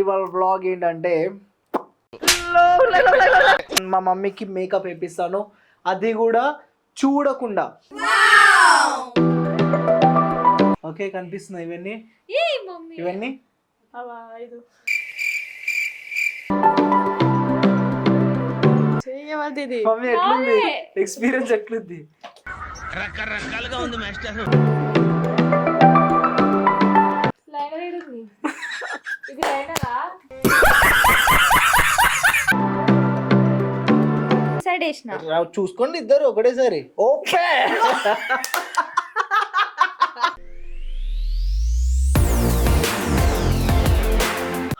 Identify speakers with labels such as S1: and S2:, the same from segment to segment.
S1: ఇవాళ వ్లాగ్ ఏంటంటే మా మమ్మీకి మేకప్ వేపిస్తాను, అది కూడా చూడకుండా. ఓకే, కనిపిస్తున్నాయి ఇవన్నీ ఇవన్నీ మమ్మీ ఎట్లుంది ఎక్స్పీరియన్స్, ఎట్లుంది?
S2: రకరకాలుగా ఉంది మాస్టర్.
S1: చూసుకోండి ఇద్దరు ఒకటేసారి. Okay,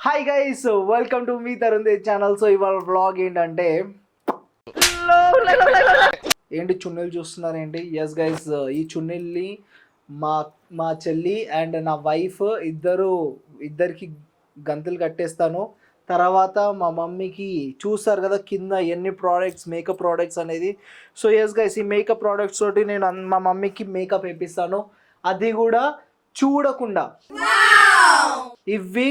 S1: hi guys, welcome to me Tarun Tej channel. So ఇవాళ వ్లాగ్ ఏంటంటే ఏంటి చున్నీలు చూస్తున్నారేంటి? ఎస్ గైస్, ఈ చున్నీల్ని మా చెల్లి అండ్ నా వైఫ్ ఇద్దరికి గంతులు కట్టేస్తాను. తర్వాత మా మమ్మీకి చూస్తారు కదా కింద ఎన్ని ప్రోడక్ట్స్, మేకప్ ప్రోడక్ట్స్ అనేది. సో ఎస్ గైస్, ఈ మేకప్ ప్రోడక్ట్స్ తోటి నేను మా మమ్మీకి మేకప్ వేపిస్తాను, అది కూడా చూడకుండా. ఇవి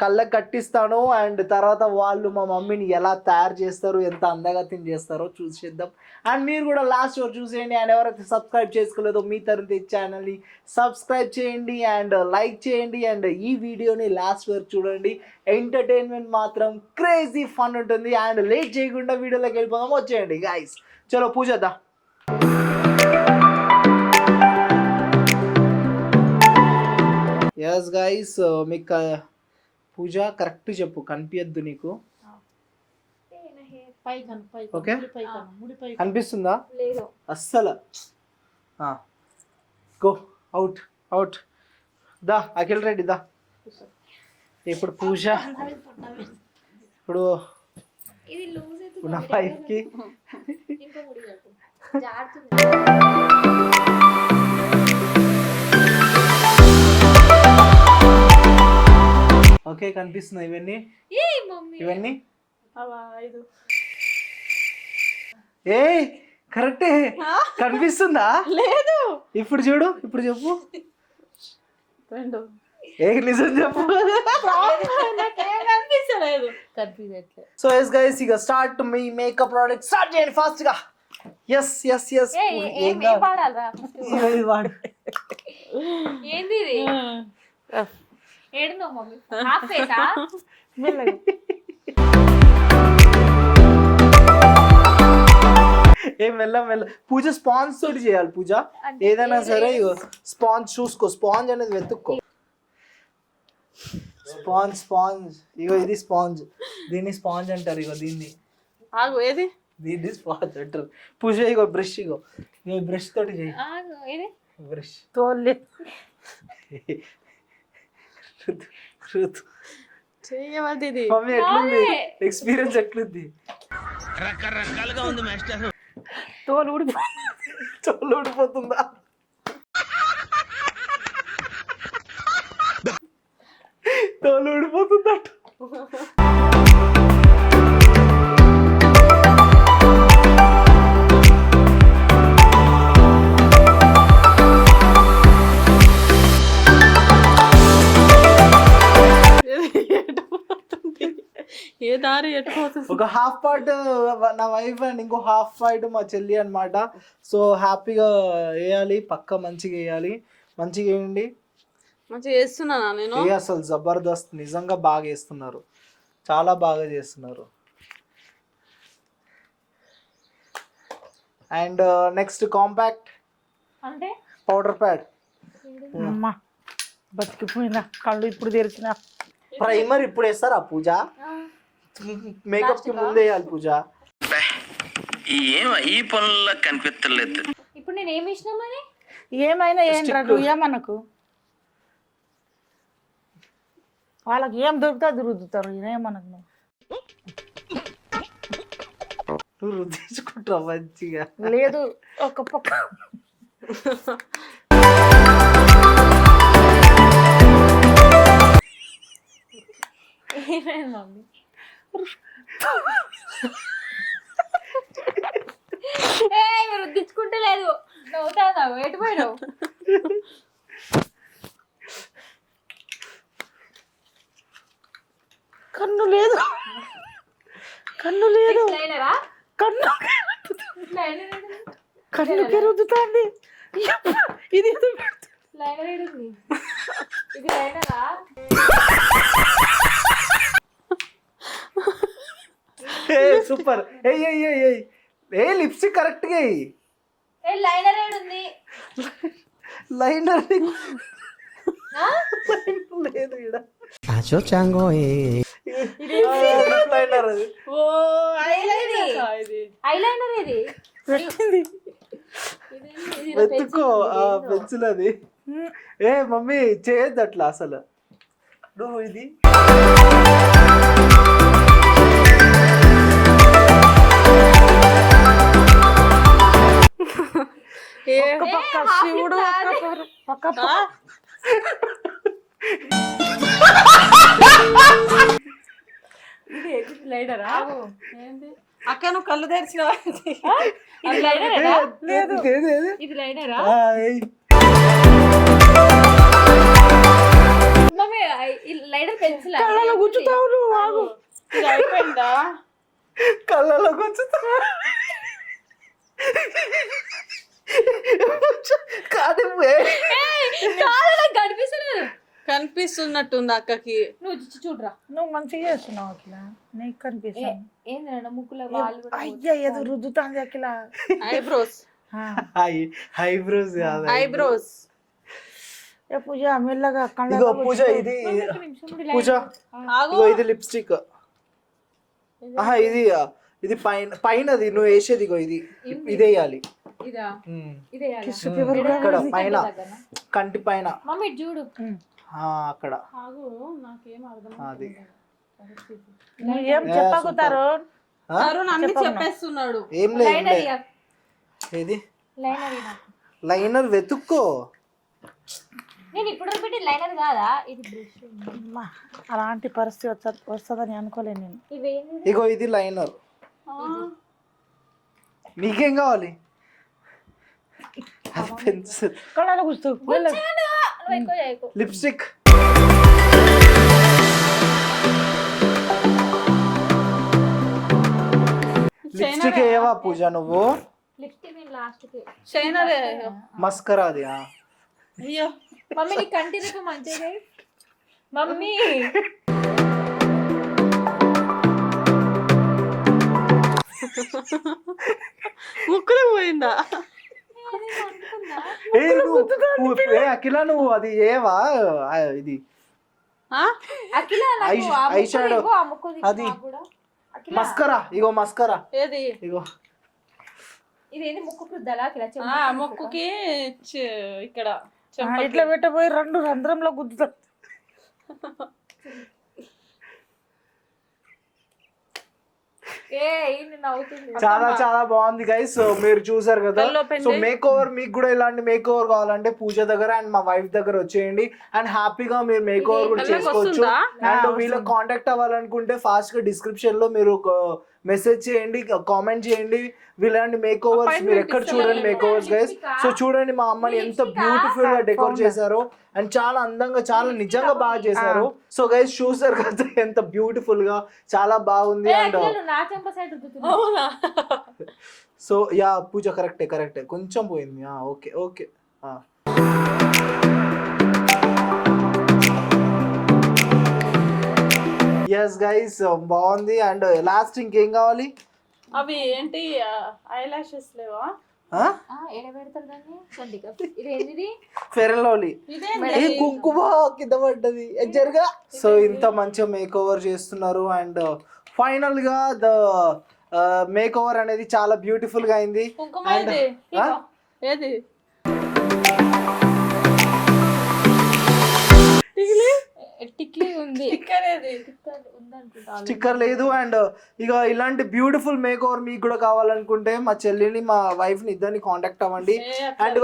S1: కళ్ళకి కట్టిస్తాను అండ్ తర్వాత వాళ్ళు మా మమ్మీని ఎలా తయారు చేస్తారు, ఎంత అందగత్యం చేస్తారో చూసేద్దాం. అండ్ మీరు కూడా లాస్ట్ వరకు చూసేయండి. అండ్ ఎవరైతే సబ్స్క్రైబ్ చేసుకోలేదో మీ తరుణ్ తేజ్ ఛానల్ని సబ్స్క్రైబ్ చేయండి అండ్ లైక్ చేయండి. అండ్ ఈ వీడియోని లాస్ట్ వరకు చూడండి, ఎంటర్టైన్మెంట్ మాత్రం క్రేజీ ఫన్ ఉంటుంది. అండ్ లేట్ చేయకుండా వీడియోలోకి వెళ్ళిపోదాం, వచ్చేయండి గైస్. చలో పూజద్దా. ఎస్ గైస్, మీకు పూజ కరెక్ట్ చెప్పు, కనిపించద్దు నీకు. ఓకే, కనిపిస్తుందా? అస్సలు. Go out out. దా అఖిల్ రెడ్డి దా. ఇప్పుడు పూజ, ఇప్పుడు నా వైఫ్కి ఓకే, కనిపిస్తున్నాయి ఇవన్నీ ఇవన్నీ ఏ కరెక్టే కనిపిస్తుందా?
S3: లేదు.
S1: ఇప్పుడు చూడు, ఇప్పుడు చెప్పు. ఏ నిజం చెప్పు. సో ఎస్ గైస్, ఇక స్టార్ట్ మీ మేకప్ ప్రోడక్ట్ స్టార్ట్ చేయండి ఫాస్ట్ గా. ఎస్ ఎస్ ఎస్, వాడు
S3: ఏంది ఏడునో మమ్మీ హాఫ్ ఫేసా?
S1: ఏ మెల్ల మెల్ల. పూజ స్పాంజ్ తోటి చేయాలి. పూజ ఏదైనా సరే స్పాంజ్ చూసుకో, స్పాంజ్ అనేది వెతుక్కో. స్పాంజ్ స్పాంజ్, ఇగో ఇది స్పాంజ్, దీన్ని స్పాంజ్ అంటారు. ఇగో దీన్ని
S3: ఏది
S1: దీన్ని స్పాంజ్ అంటారు. పూజ ఇగో బ్రష్, ఇగో బ్రష్ తోటి చేయి. బ్రష్
S3: తోలే
S1: మమ్మీ ఎట్లుంది ఎక్స్పీరియన్స్, ఎట్లుంది?
S2: రకరకాలుగా ఉంది మాస్టర్.
S3: తోలు
S1: ఊడిపోతుందా? తోలు ఊడిపోతుందట.
S3: ఏ దారి ఎట్టుకోవచ్చు.
S1: ఒక హాఫ్ పార్ట్ నా వైఫ్ అండ్ ఇంకో హాఫ్ పార్ట్ మా చెల్లి అనమాట. సో హ్యాపీగా వేయాలి, పక్క మంచిగా వేయాలి. మంచిగా వేయండి.
S3: మంచిగా వేస్తున్నానా నేను?
S1: అసలు జబర్దస్త్, నిజంగా బాగా వేస్తున్నారు, చాలా బాగా చేస్తున్నారు. అండ్ నెక్స్ట్ కాంపాక్ట్
S3: అంటే
S1: పౌడర్ ప్యాడ్.
S3: బతికిపోయినా కళ్ళు ఇప్పుడు తెరిచిన.
S1: ప్రైమర్ ఇప్పుడు వేస్తారా పూజ? మేకప్ కి ముందే వేయాలి పూజ.
S2: ఈ పనుల్లో కనిపించలేదు.
S3: ఇప్పుడు నేను ఏమి ఇచ్చినా మరి? ఏమైనా ఏం రాదు మనకు, వాళ్ళకి ఏం దొరికితే అది రుద్దుతారు. ఏమనకు
S1: నువ్వు రుద్దించుకుంటావు మంచిగా.
S3: లేదు ఒక పక్క మమ్మీ రుద్దించుకుంటే లేదు, నవ్వుతావు ఎటు పోయినావు? కన్ను లేదు కన్ను లేదు
S4: లైనరా
S3: కన్ను
S4: లైనర్
S3: కన్నుకి రుద్దుతాంది ఇది ఏదో పెడుతుంది.
S4: లైనర్ ఏడుంది ఇది లైనరా
S1: సూపర్ ఏ లిప్స్టిక్ కరెక్ట్ గా
S4: ఏ లైనర్ ఏడుంది
S1: లైనర్ లేదు ఈడ. లైనర్ అది
S3: ఓ
S4: ఐలైనర్ ఇది
S3: పెట్టింది
S1: వెతుక్కో పెన్సిల్ అది. ఏ మమ్మీ చేయొద్దు అట్లా అసలు. నువ్వు ఇది
S3: ఒక్క పక్క శివుడు పక్క
S4: ఇది లైనరా ఏంది
S3: అక్క నువ్వు కళ్ళు తెరిచినావా
S4: ఇది లైనరా
S3: లేదు
S4: ఇది లైనరా
S1: ఏయ్.
S4: మమ్మీ లైనర్ పెన్సిల్
S3: కళ్ళలో గుచ్చుతావు నువ్వు ఆగు ఇది అయిపోయిందా
S1: కళ్ళలో గుచ్చుతా కాదు
S4: కనిపిస్తలేదు
S3: కనిపిస్తున్నట్టుంది అక్కకి
S4: నువ్వు చూడరా
S3: నువ్వు మంచిగా చేస్తున్నావు అట్లా నీకు కనిపిస్తాను
S4: ఏంది ముక్కుల వాళ్ళు కూడా
S3: అయ్యా ఏదో రుద్దుతాంది అఖిల ఐబ్రోస్
S1: ఐబ్రోస్ కాదు
S3: ఐబ్రోస్ ఏ పూజ మెల్లగా
S1: ఇగో పూజ ఇది పూజ ఇగో ఇది లిప్స్టిక్ ఇది ఇది పైనది నువ్వు వేసేది ఇగో ఇది వేయాలి
S4: ఇదా ఇదే
S1: ఇక్కడ పైన కంటి పైన
S4: మమ్మీ చూడు
S1: అక్కడ
S4: ఆగు నాకేం అర్థం
S1: అది
S3: ఏం చెప్పకుతారు
S4: అన్ని చెప్పేస్తున్నాడు
S1: ఏం లేదు ఏది
S4: లైనర్
S1: లైనర్ వెతుక్కో.
S4: నేను ఇప్పుడు పెట్టి లైనర్ కాదా ఇది బ్రష్
S3: అలాంటి పరిస్థితి వస్తుందని అనుకోలేను నేను.
S4: ఇవేంది
S1: ఇగో ఇది లైనర్. నీకేం కావాలి? పెన్సిల్
S3: కళ్ళలో కూర్చో
S1: లిప్స్టిక్ లిప్స్టిక్ ఏవా పూజ నువ్వు?
S4: లిప్స్టిక్ నేను లాస్ట్ కి
S3: షైనరే
S1: మస్కరా అది.
S3: అయ్యో
S4: మమ్మీ నీ కంటి రేపు మంచిగా మమ్మీ
S3: ముక్కులో పోయిందా?
S1: అఖిల నువ్వు అది ఏవా ఇది
S4: అఖిల
S1: ఐ షాడో అది మస్కరా. ఇగో మస్కరా
S3: ఏది
S1: ఇగో
S4: ఇదేంది ముక్కు కుద్దలా అఖిల
S3: ముక్కుకి ఇక్కడ ఇట్లా పెట్టబోయి రెండు రంధ్రంలో గుద్దుతా.
S1: చాలా చాలా బాగుంది గైస్. సో మీరు చూసారు కదా. సో మేక్ ఓవర్ మీకు కూడా ఇలాంటి మేక్ ఓవర్ కావాలంటే పూజ దగ్గర అండ్ మా వైఫ్ దగ్గర వచ్చేయండి అండ్ హ్యాపీగా మీరు మేక్ ఓవర్ కూడా చేసుకోవచ్చు. అండ్ వీళ్ళకి కాంటాక్ట్ అవ్వాలనుకుంటే ఫాస్ట్ గా డిస్క్రిప్షన్ లో మీరు మెసేజ్ చేయండి, కామెంట్ చేయండి. వీళ్ళంటి మేక్ ఓవర్స్ మీరు ఎక్కడ చూడండి మేక్ ఓవర్స్ గైస్. సో చూడండి మా అమ్మని ఎంత బ్యూటిఫుల్ గా డెకోర్ చేశారు అండ్ చాలా అందంగా చాలా నిజంగా బాగా చేశారు. సో గైస్ చూసారు కదా ఎంత బ్యూటిఫుల్ గా చాలా బాగుంది. అండ్ సో యా పూజ కరెక్టే కొంచెం పోయింది. ఓకే ఎస్ గైస్ బాగుంది. అండ్ లాస్ట్ ఇంకేం కావాలి?
S3: అవి ఏంటి ఐ లాషెస్ లేవా?
S1: ఫెయిర్ అండ్ లవ్లీ కుంకుమ కింద పడ్డది జరగా. సో ఇంత మంచిగా మేక్ ఓవర్ చేస్తున్నారు అండ్ ఫైనల్ గా ద మేక్ ఓవర్ అనేది చాలా బ్యూటిఫుల్ గా అయింది.
S3: ఏది
S1: స్టిక్కర్ లేదు. అండ్ ఇక ఇలాంటి బ్యూటిఫుల్ మేక్ ఓవర్ మీకు కూడా కావాలనుకుంటే మా చెల్లిని మా వైఫ్ ని ఇద్దరిని కాంటాక్ట్ అవ్వండి. అండ్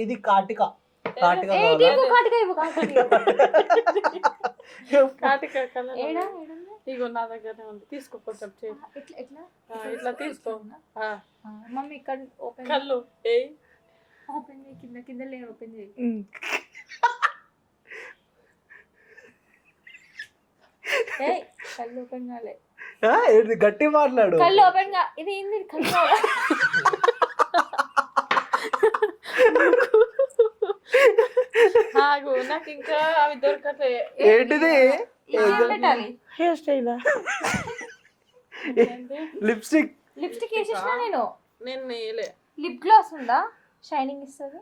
S1: ఇది కాటిక
S3: ఇగో నా దగ్గరనే ఉంది, తీసుకో కొంచెం ఇట్లా తీసుకో.
S4: మమ్మీ ఇక్కడ ఓపెన్
S3: కళ్ళు
S4: ఓపెన్ చేయి, కింద లే ఓపెన్ చేయి. కళ్ళు ఓపెన్ కాలే.
S1: ఏంటి గట్టి మాట్లాడు.
S4: కళ్ళు ఓపెన్ గా ఇది ఏంది కళ్ళు
S3: ఆగు నాకు ఇంకా అవి దొరకట్లే.
S1: ఏంటిది?
S4: ఏం పెట్టాలి?
S3: Hair style
S1: lipstick.
S4: లిప్స్టిక్ వేసేసిన నేను.
S3: నేను వేయలే.
S4: లిప్ గ్లాస్ ఉందా షైనింగ్ ఇస్తుంది?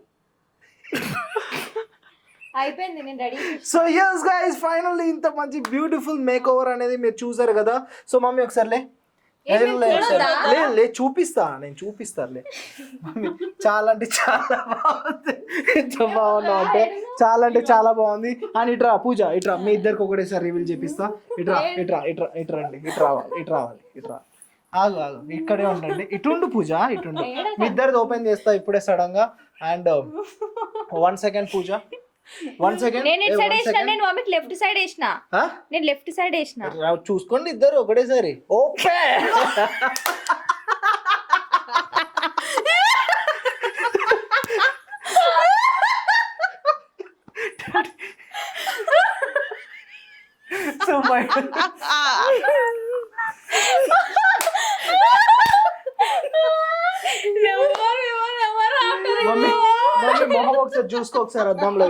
S4: అయిపోయింది నేను ready.
S1: So yes guys finally ఇంత మంచి బ్యూటిఫుల్ మేక్ ఓవర్ అనేది మీరు చూసారు కదా. సో మమ్మీ ఒకసారిలే లే చూపిస్తా, నేను చూపిస్తానులే మమ్మీ. చాలా అంటే చాలా బాగుంది. ఎంత బాగున్నా అంటే చాలా బాగుంది. అని ఇట్రా పూజ, ఇట్రా మీ ఇద్దరికి ఒకటేసారి రివీల్ చేపిస్తా. ఇట్రండి, ఇటు రావాలి. ఆగు ఇక్కడే ఉండండి. ఇటుండు పూజ, ఇటుండు. మీ ఇద్దరిది ఓపెన్ చేస్తా ఇప్పుడే సడన్ గా. And 1 second Pooja, 1 second.
S4: నేను ఇటు సైడ్ వేసిన, నేను మమ్మీకి లెఫ్ట్ సైడ్ వేసిన. నేను లెఫ్ట్ సైడ్ వేసిన.
S1: చూసుకోండి ఇద్దరు ఒకటేసారి. ఓకే సో మై మమ్మీ మొహం ఒకసారి చూసుకో, ఒకసారి అద్దాంలో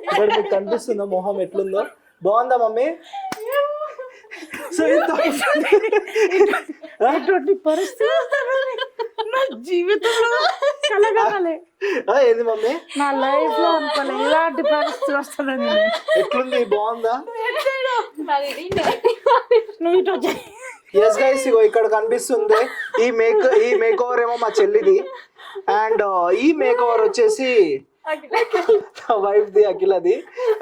S1: ఇక్కడ మీకు కనిపిస్తుందో మొహం ఎట్లుందో? బాగుందా మమ్మీ? సో
S3: ఇటువంటి పరిస్థితి నా జీవితంలో కలగాలి.
S1: ఏది మమ్మీ?
S3: నా లైఫ్ లో అనుకోలే ఇలాంటి పరిస్థితి వస్తుందని.
S1: ఎట్లుంది? బాగుందా?
S3: నువ్వు ఇటు వచ్చాయి.
S1: ఎస్ గైస్ ఇగో ఇక్కడ కనిపిస్తుంది ఈ మేక్ ఓవర్ ఏమో మా చెల్లిది. అండ్ ఈ మేక్ ఓవర్ వచ్చేసి వైఫ్ ది, అఖిలది.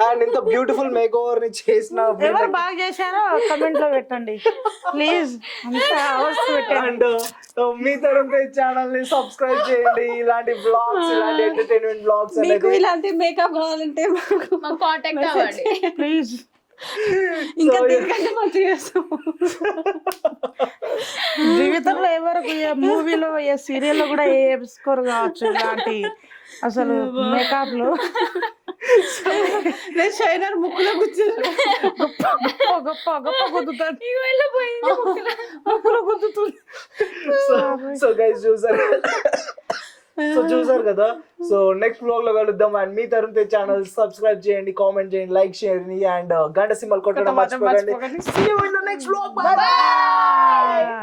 S1: అండ్ ఇంత బ్యూటిఫుల్ మేక్ ఓవర్ ని చేసిన
S3: ఎవరు బాగా చేశారో కమెంట్ లో పెట్టండి ప్లీజ్. అంత అవర్స్ పెట్టండి.
S1: అండ్ మీ తరఫు ఛానల్ ని సబ్స్క్రైబ్ చేయండి. ఇలాంటి బ్లాగ్స్, ఇలాంటి ఎంటర్టైన్మెంట్ బ్లాగ్స్
S3: మీకు ఇలాంటి మేకప్ కావాలంటే
S4: మాకు కాంటాక్ట్ అవ్వండి
S3: ప్లీజ్. ఇంకా దీనికంటే మంచి చేస్తాం. జీవితంలో ఎవరికి మూవీలో ఏ సీరియల్ లో కూడా ఏ స్కోర్ కావచ్చు ఇలాంటి అసలు మేకప్ లో. షైనర్ ముక్కులో కూర్చుని గొప్ప గుద్దుతాడు, ముక్కులో గుద్దుతుంది.
S1: సో గైస్ చూసారు కదా. సో నెక్స్ట్ బ్లాగ్ లో కలుద్దాం. అండ్ మీ తరఫు ఛానల్ సబ్స్క్రైబ్ చేయండి, కామెంట్ చేయండి, లైక్ చేయండి. అండ్ గంట సింబల్ కొట్టడం మర్చిపోకండి. See you in the next vlog. Bye bye.